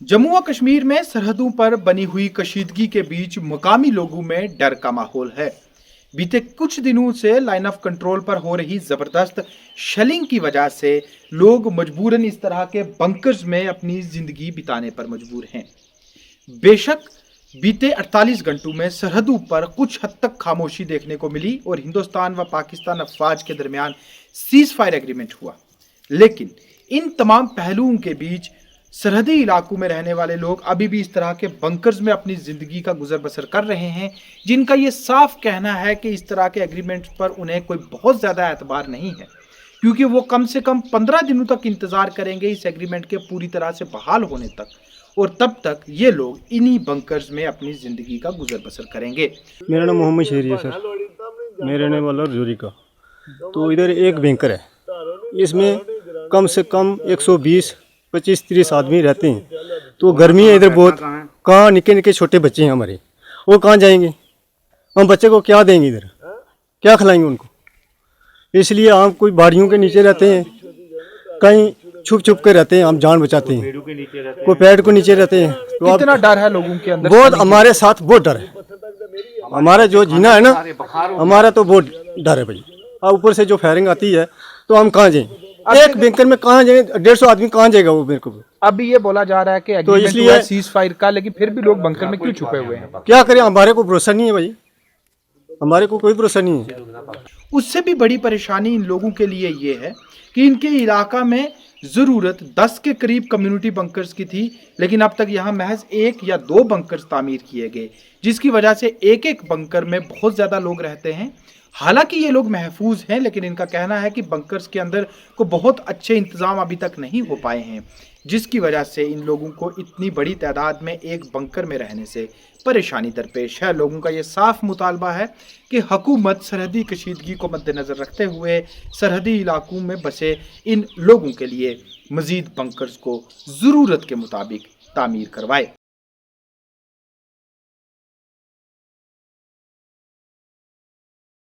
जम्मू व कश्मीर में सरहदों पर बनी हुई कशीदगी के बीच मुकामी लोगों में डर का माहौल है। बीते कुछ दिनों से लाइन ऑफ कंट्रोल पर हो रही जबरदस्त शेलिंग की वजह से लोग मजबूरन इस तरह के बंकर्स में अपनी जिंदगी बिताने पर मजबूर हैं। बेशक बीते 48 घंटों में सरहदों पर कुछ हद तक खामोशी देखने को मिली और हिंदुस्तान व पाकिस्तान अफवाज के दरमियान सीज फायर एग्रीमेंट हुआ, लेकिन इन तमाम पहलुओं के बीच सरहदी इलाकों में रहने वाले लोग अभी भी इस तरह के बंकर्स में अपनी जिंदगी का गुजर बसर कर रहे हैं, जिनका ये साफ कहना है कि इस तरह के एग्रीमेंट पर उन्हें कोई बहुत ज़्यादा एतबार नहीं है, क्योंकि वो कम से कम 15 दिनों तक इंतज़ार करेंगे इस एग्रीमेंट के पूरी तरह से बहाल होने तक, और तब तक ये लोग इन्हीं बंकर्स में अपनी ज़िंदगी का गुजर बसर करेंगे। मेरा नाम मोहम्मद शेरी है सर। मैं रहने वाला रजौरी का। तो इधर एक बैंकर है, इसमें कम से कम 120, 25, 30 आदमी रहते हैं। तो गर्मी है इधर बहुत। कहाँ निके निके छोटे बच्चे हैं हमारे, वो कहाँ जाएंगे? हम बच्चे को क्या देंगे? इधर क्या खिलाएंगे उनको? इसलिए हम कोई बाड़ियों के नीचे रहते हैं, कहीं छुप छुप के रहते हैं, हम जान बचाते हैं। कोई पेड़ को नीचे रहते हैं। तो कितना डर है लोगों के अंदर? बहुत, हमारे साथ बहुत डर है। हमारा जो जीना है ना, हमारा तो बहुत डर है भाई। अब ऊपर से जो फायरिंग आती है तो हम कहाँ जाएं? एक बैंकर में कहाँ जाए? 150 आदमी कहाँ जाएगा वो मेरे को? अभी ये बोला जा रहा है कि तो एग्रीमेंट इसलिए हुआ है सीज फायर का, लेकिन फिर भी लोग बंकर में क्यों छुपे हुए हैं? क्या करें? हमारे को भरोसा नहीं है भाई, हमारे को कोई भरोसा नहीं है। उससे भी बड़ी परेशानी इन लोगों के लिए ये है कि इनके इलाका में ज़रूरत 10 के करीब कम्युनिटी बंकर्स की थी, लेकिन अब तक यहाँ महज 1 या 2 बंकर्स तामीर किए गए, जिसकी वजह से एक एक बंकर में बहुत ज़्यादा लोग रहते हैं। हालांकि ये लोग महफूज हैं, लेकिन इनका कहना है कि बंकर्स के अंदर को बहुत अच्छे इंतज़ाम अभी तक नहीं हो पाए हैं, जिसकी वजह से इन लोगों को इतनी बड़ी तादाद में एक बंकर में रहने से परेशानी दरपेश है। लोगों का ये साफ मुतालबा है कि हुकूमत सरहदी कशीदगी को मद्देनज़र रखते हुए सरहदी इलाकों में बसे इन लोगों के लिए मज़ीद बंकर्स को ज़रूरत के मुताबिक तामीर करवाए।